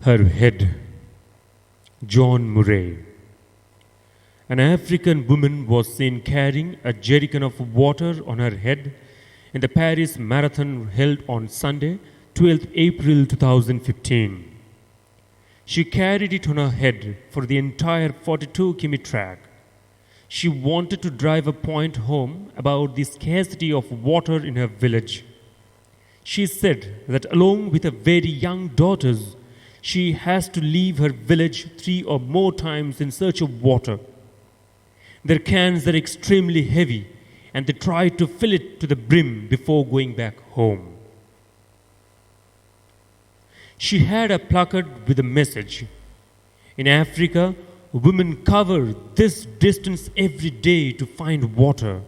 Her head. John Murray. An African woman was seen carrying a jerrycan of water on her head in the Paris Marathon held on Sunday, 12th April 2015. She carried it on her head for the entire 42 km track. She wanted to drive a point home about the scarcity of water in her village. She said that along with her very young daughters, she has to leave her village 3 or more times in search of water. Their cans are extremely heavy and they try to fill it to the brim before going back home. She had a placard with a message. In Africa, women cover this distance every day to find water.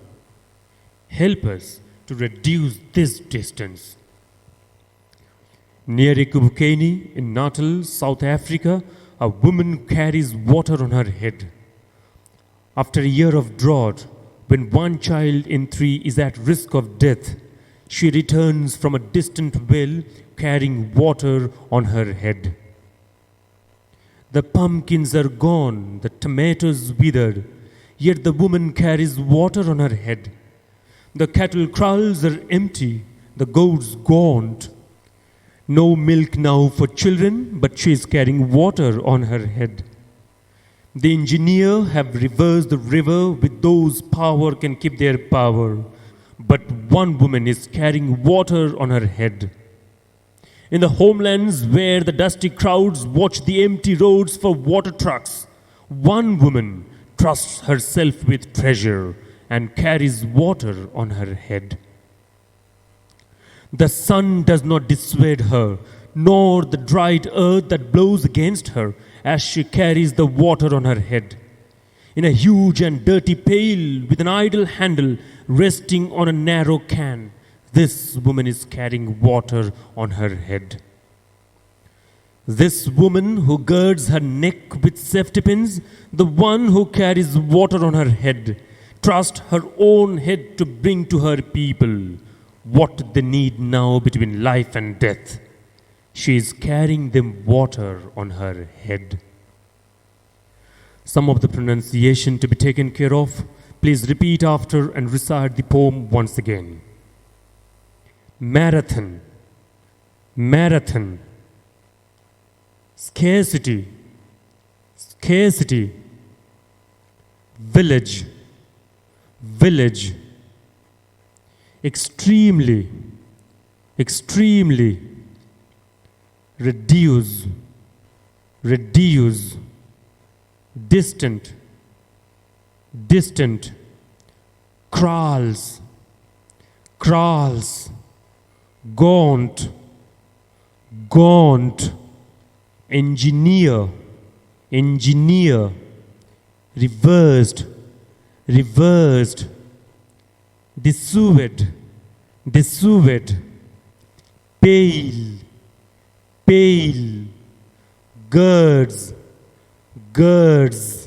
Help us to reduce this distance. Near Ekhubukeni in Natal, South Africa, a woman carries water on her head. After a year of drought, when 1 child in 3 is at risk of death, she returns from a distant well carrying water on her head. The pumpkins are gone, the tomatoes withered, yet the woman carries water on her head. The cattle kraals are empty, the goats gaunt. No milk now for children, but she is carrying water on her head. The engineer have reversed the river with those power can keep their power, but one woman is carrying water on her head. In the homelands where the dusty crowds watch the empty roads for water trucks, one woman trusts herself with treasure and carries water on her head. The sun does not dissuade her, nor the dried earth that blows against her as she carries the water on her head. In a huge and dirty pail with an idle handle resting on a narrow can, this woman is carrying water on her head. This woman who girds her neck with safety pins, the one who carries water on her head, trusts her own head to bring to her people what they need now between life and death. She is carrying them water on her head. Some of the pronunciation to be taken care of. Please repeat after and recite the poem once again. Marathon, marathon. Scarcity, scarcity. Village, village. Extremely, extremely. Reduce, reduce. Distant, distant. Kraals, kraals. Gaunt, gaunt. Engineer, engineer. Reversed, reversed. Dissuade, dissuade. Pale, pale. Girds, girds.